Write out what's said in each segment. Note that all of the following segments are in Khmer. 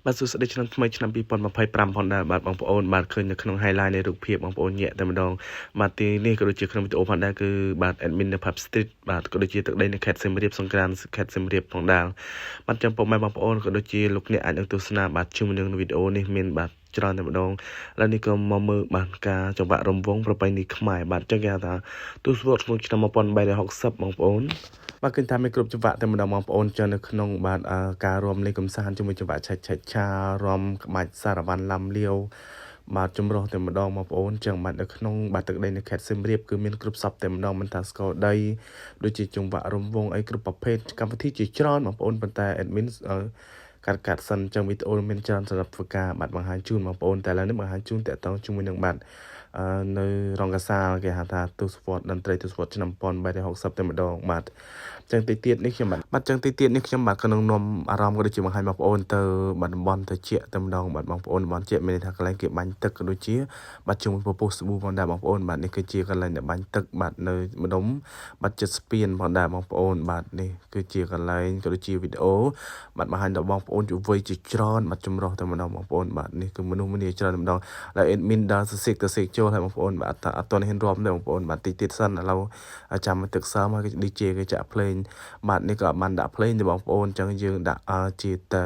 បាទសួស្តីឆ្នាំថ្មីឆ្នាំ2025ផងដែរបាទបងប្អូនបាទឃើញនៅក្នុង highlight នៃរូបភាពបងប្អូនញាក់តែម្ដងបាទទីនេះក៏ដូចជាក្នុងវីដេអូផងដែរគឺបាទ admin នៅ Pub Street បាទក៏ដូចជាទឹកដីនៅខេត្តសៀមរាបសង្ក្រានខេត្តសៀមរាបផងដែរបាទចាំពុកម៉ែបងប្អូនក៏ដូចជាលោកអ្នកអាចនឹងទស្សនាបាទជាមួយនឹងវីដេអូនេះមានបាទច្រើនតែម្ដងឥឡូវនេះក៏មកមើលបាទការចង្វាក់រំវង់ប្រពៃណីខ្មែរបាទចឹងគេហៅថាទស្សវត្សក្នុងឆ្នាំ1360បងប្អូនបាទឃើញថាមានគ្រប់ចង្វាក់តែម្ដងបងប្អូនចូលនៅក្នុងបាទការរួមលេងកំសាន្តជាមួយចង្វាក់ឆាច់ឆារួមក្បាច់សារ៉ាវ៉ាន់ឡាំលាវបាទចម្រុះតែម្ដងបងប្អូនចឹងបាទនៅក្នុងបាទទឹកដីនៅខេត្តសៀមរាបគឺមានគ្រប់សពតែម្ដងមិនថាស្គរដីដូចជាចង្វាក់រំវង់អីគ្រប់ប្រភេទកម្មវិធីជាច្រើនបងប្អូនប៉ុន្តែ admin កាត់សិនចឹងវីដេអូមានច្រើនសម្រាប់ធ្វើការបាទបង្ហាញជូនបងប្អូនតែឥឡូវនេះបង្ហាញជូនតកតងជាមួយនឹងបាទនៅរងកសាលគេហៅថាទស្សវត្សតន្ត្រីទស្សវត្សឆ្នាំ1360តែម្ដងបាទចឹងទីទៀតនេះខ្ញុំបាទចឹងទីទៀតនេះខ្ញុំបាទក៏នឹងនាំអារម្មណ៍ក៏ដូចជាបង្ហាញបងប្អូនទៅបាទតំបន់ទៅជាតែម្ដងបាទបងប្អូនតំបន់ជាមានន័យថាកន្លែងគេបាញ់ទឹកក៏ដូចជាបាទជាមួយពពុះស្ប៊ូផងដែរបងប្អូនបាទនេះគឺជាកន្លែងដែលបាញ់ទឹកបាទនៅម្ដុំបាទចិត្តស្ពានផងដែរបងប្អូនបាទនេះគឺជាកន្លែងក៏ដូចជាវីដេអូបាទបង្ហាញដល់បងប្អូនយុវវ័យជាច្រើនបាទចម្រុះតែម្ដងបងប្អូនបាទនេះគឺមនុស្សម្នាច្រើនតែម្ដងហើយ admin ដល់សសិកទៅសេកចូលហើយបងប្អូនបាទអត់ទាន់ហ៊ានរាប់ទេបងប្អូនបាទតិចទៀតសិនឥឡូវចាំមកទឹកសើមហើយ DJ គេចាក់ភ្លេងបាទនេះក៏បានដាក់ភ្លេងទេបងប្អូនអញ្ចឹងយើងដាក់ជាតែ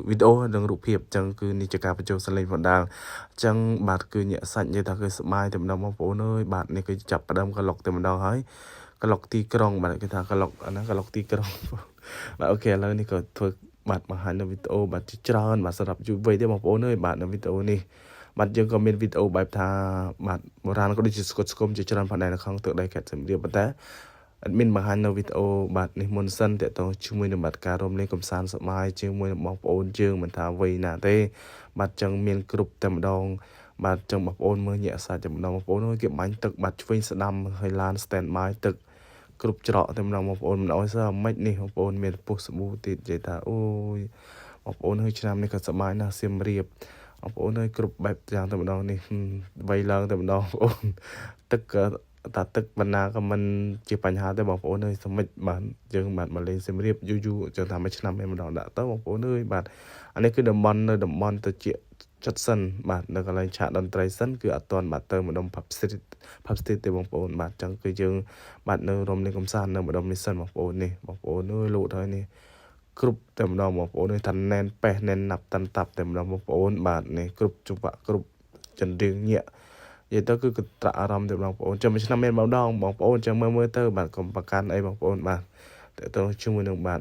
វីដេអូនិងរូបភាពអញ្ចឹងគឺនេះជាការបញ្ចូលសលេងផងដែរអញ្ចឹងបាទគឺញាក់សាច់និយាយថាគឺស្បាយតែម្ដងបងប្អូនអើយបាទនេះគឺចាប់ផ្ដើមក្លុកតែម្ដងហើយក្លុកទីក្រុងបាទគេថាក្លុកអាហ្នឹងក្លុកទីក្រុងបាទអូខេឥឡូវនេះក៏ធ្វើបាទបង្ហាញនៅវីដេអូបាទជាច្រើនបាទសម្រាប់យុវវ័យទេបងប្អូនអើយបាទនៅវីដេអូនេះបាទយើងក៏មានវីដេអូបែបថាបាទបុរាណក៏ដូចជាស្គុតស្គុំជាច្រើនផងដែរនៅក្នុងទឹកដីខេត្តសៀមរាបប៉ុន្តែadmin បង្ហាញនៅវីដេអូបាទនេះមុនសិនតកតងជាមួយនឹងបាទការរំលែកកំសាន្តសប្បាយជាមួយនឹងបងប្អូនយើងមិនថាវ័យណាទេបាទចឹងមានគ្រប់តែម្ដងបាទចឹងបងប្អូនមើលញាក់សាច់តែម្ដងបងប្អូនអើយគេបាញ់ទឹកបាទឆ្វេងស្ដាំហើយឡាន stand by ទឹកគ្រប់ច្រកតែម្ដងបងប្អូនមិនអោយសើមិននេះបងប្អូនមានពុះស្ប៊ូទៀតនិយាយថាអូយបងប្អូនហើយឆ្នាំនេះក៏សប្បាយណាស់សៀមរាបបងប្អូនអើយគ្រប់បែបយ៉ាងតែម្ដងនេះវ័យឡើងតែម្ដងបងប្អូនទឹកក៏តាទឹកបណ្ណាក៏មិនជាបញ្ហាទេបងប្អូនអើយសមិចបាទយើងបាទមកលេងសៀមរាបយូរចឹងថាមួយឆ្នាំឯងម្ដងដាក់ទៅបងប្អូនអើយបាទអានេះគឺតំបន់នៅតំបន់ទៅជាចិត្តសិនបាទនៅកន្លែងឆាកតន្ត្រីសិនគឺអត់ទាន់បាទទៅម្ដុំ Pub Street ទេបងប្អូនបាទចឹងគឺយើងបាទនៅរំលែកកំសាន្តនៅម្ដុំនេះសិនបងប្អូននេះបងប្អូនអើយលូតហើយនេះគ្រប់តែម្ដងបងប្អូននេះថាណែនប៉េះណែនណាប់តាន់តាប់តែម្ដងបងប្អូនបាទនេះគ្រប់ចង្វាក់គ្រប់ចិនរៀងញាក់និយាយទៅគឺត្រាក់អារម្មណ៍ទៅបងប្អូនចាំមួយឆ្នាំមានម្ដងបងប្អូនចាំមើលទៅបាទកុំប្រកាន់អីបងប្អូនបាទតើទៅជាមួយនឹងបាទ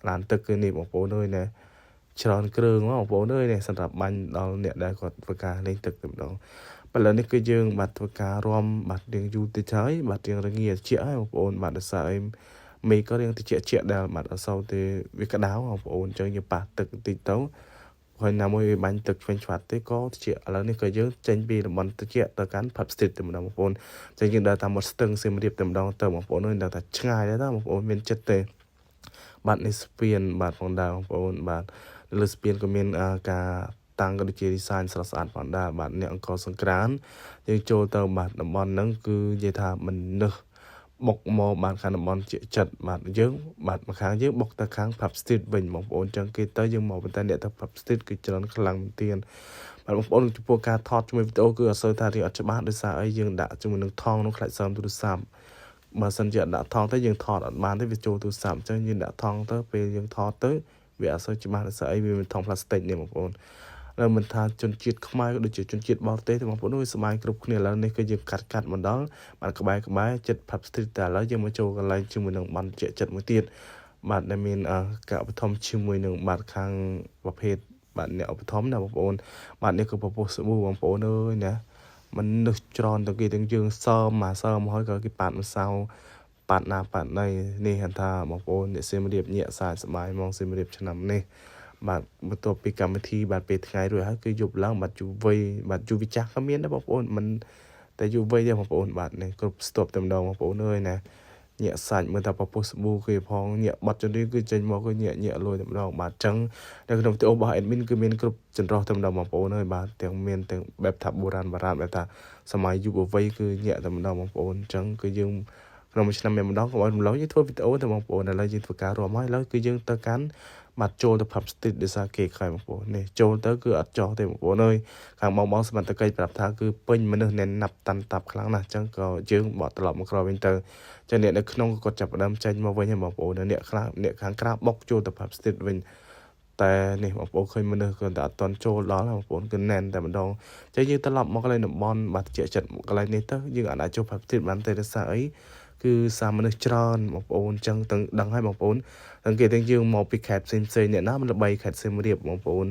ឡានទឹកគឺនេះបងប្អូនអើយណាច្រើនគ្រឿងបងប្អូនអើយនេះសម្រាប់បាញ់ដល់អ្នកដែលគាត់ធ្វើការលេងទឹកតែម្ដងឥឡូវនេះគឺយើងបាទធ្វើការរួមបាទរៀងយូរតិចហើយបាទរៀងរងាជាហើយបងប្អូនបាទដោយសារអីមេក៏រៀងតិចជាដែលបាទអត់សូវទេវាក្តៅបងប្អូនអញ្ចឹងយើងប៉ះទឹកតិចទៅហើយណាមួយវាបាញ់ទឹកឆ្វេងឆ្វាត់ទេក៏តិចឥឡូវនេះក៏យើងចេញពីតំបន់តិចទៅកាន់ Pub Street តែម្ដងបងប្អូនអញ្ចឹងយើងដើរតាមមាត់ស្ទឹងសៀមរាបតែម្ដងទៅបងប្អូននៅតែឆ្ងាយដែរបងប្អូនមានចិត្តទេបាទនេះស្ពានបាទផងដែរបងប្អូនបាទលើស្ពានក៏មានការតាំងក៏ដូចជា design ស្រស់ស្អាតផងដែរបាទអ្នកអង្គរសង្ក្រានយើងចូលទៅបាទតំបន់ហ្នឹងគឺនិយាយថាមនុស្សបុកមកបាទខាងតំបន់ជាចិត្តបាទយើងបាទមកខាងយើងបុកទៅខាង Pub Street វិញបងប្អូនចឹងគេទៅយើងមកប៉ុន្តែអ្នកទៅ Pub Street គឺច្រើនខ្លាំងមែនទែនបាទបងប្អូនចំពោះការថតជាមួយវីដេអូគឺអត់សូវថារៀងអត់ច្បាស់ដោយសារអីយើងដាក់ជាមួយនឹងថងនោះខ្លាចសើមទូរស័ព្ទបើសិនជាដាក់ថងទៅយើងថតអត់បានទេវាចូលទូរស័ព្ទអញ្ចឹងយើងដាក់ថងទៅពេលយើងថតទៅវាអត់សូវច្បាស់ដោយសារអីវាមានថងផ្លាស្ទិកនេះបងប្អូនแล้วមិនថាជនជាតិខ្មែរក៏ដូចជាជនជាតិបរទេសទេបងប្អូនស្បាយគ្រប់គ្នាឥឡូវនេះគឺយើងកាត់មកដល់បាទក្បែរចិត្ត Pub Street តែឥឡូវយើងមកចូលកន្លែងជាមួយនឹងបានជាចិត្តមួយទៀតបាទដែលមានការឧបត្ថម្ភជាមួយនឹងបាទខាងប្រភេទបាទអ្នកឧបត្ថម្ភណាបងប្អូនបាទនេះគឺពពុះស្ប៊ូបងប្អូនអើយណាមនុស្សច្រើនទៅគេទាំងយើងសើមហើយក៏គេប៉ាត់ម្សៅប៉ាត់ណាប៉ាត់ណីនេះថាបងប្អូនអ្នកសៀមរាបញាក់សាច់សប្បាយមកសៀមរាបឆ្នាំនេះបាទបន្ទាប់ពីកម្មវិធីបាទពេលថ្ងៃរួចហើយគឺយប់ឡើងបាទយុវវ័យបាទយុវវិចាស់ក៏មានដែរបងប្អូនមិនតែយុវវ័យទេបងប្អូនបាទនេះគ្រប់ស្ទប់តែម្ដងបងប្អូនអើយណាញាក់សាច់មើលថាពពុះស្ប៊ូគេផងញាក់បាត់ចន្ទរៀងគឺចេញមកគឺញាក់លួយតែម្ដងបាទអញ្ចឹងនៅក្នុងវីដេអូរបស់ admin គឺមានគ្រប់ចន្លោះតែម្ដងបងប្អូនអើយបាទទាំងមានទាំងបែបថាបុរាណបែបថាសម័យយុវវ័យគឺញាក់តែម្ដងបងប្អូនអញ្ចឹងគឺយើងក្នុងមួយឆ្នាំមានម្ដងកុំឲ្យរំលងយើងធ្វើវីដេអូទៅបងប្អូនឥឡូវយើងធ្វើការរួមហើយឥឡូវគឺយើងទៅកាន់ mặt trôi từ pub street để ra kề khai một bộ này trôi tới cứ ở cho thêm một bộ nơi hàng bong sầm tơ câyแบบท่าคือเปิ้นมันเน้นนับตันตับครั้งนะจังก็จึงบอกตลอดมากรอวินเตอร์จะเนี่ยในขนมก็จับดำใจมาไว้ให้บอกโอ้เนี่ยครับเนี่ยครั้งกราบบกโจแต่พับสติดวินแต่เนี่ยบอกโอ้เคยมันเกินแต่ตอนโจล้อแล้วบอกโอ้ก็แน่นแต่มันดองจะยืนตลอดมาก็เลยหนุ่มบอลบาดเจ็บจัดก็เลยเนี่ยเตอร์ยืนอ่านโจพับสติดมันแต่ละสายคือสามมันจรอนบอกโอ้จังตั้งดังให้บอกโอ้สังเกตตั้งยืนมองไปแคดเซนเซเนี่ยน้ำมันระบายแคดเซมเรียบบอกโอ้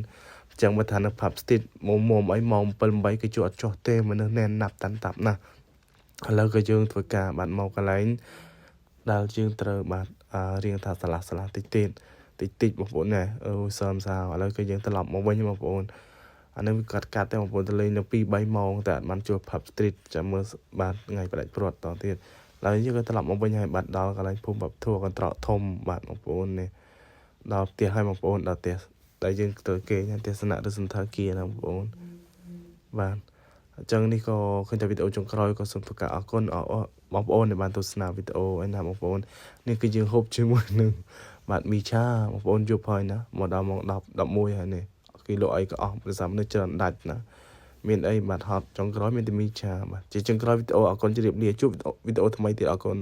จังมาทานพับสติดมองไอ้มองเป็นใบกระจกจอเต้มันแน่นนับตันตับนะแล้วก็ยืนตัวกาบัดมองกันไรดาวยืนเตอบัดเรียงถาสลัดติดบอกโอ้เนี่ยเสริมสาวแล้วก็ยังตลับมองไว้ยังบอกโอ้อันนั้นกัดแต่บอกโอ้ทะเลในปีใบมองแต่มันจวบพับสติดจะเมื่อบาดไงประดับปลดต่อเตี้ยแล้วยังก็ตลับมองไปยังบัดดาวกันไรพุ่มแบบทั่วกันตรอทมบัดบอกโอ้เนี่ยดาวเตี้ยให้บอกโอ้ดาวเตี้ยแต่ยังตัวเกย์ยังเตี้ยสนะหรือสันทากีนะบอกโอ้บัดจังนี่ก็ขึ้นจากวิดีโอจงครอยก็สมทกะอาก้นบองโอนในบ้านตัวสนาวิดีโอไอ้นะบองโอนนี่คือยังฮบชื่อมือหนึ่งบาดมีชาบองโอนจูพอยนะหมดดาวมองดับมวยฮะนี่กิโลไอก็ออกไปสามนึกเจริญดัดนะมีไอ้บาดฮอตจงครอยมีแต่มีชาบาดจะจงครอยวิดีโออาก้นจะเรียบเรียจุวิดีโอทำไมติดอาก้น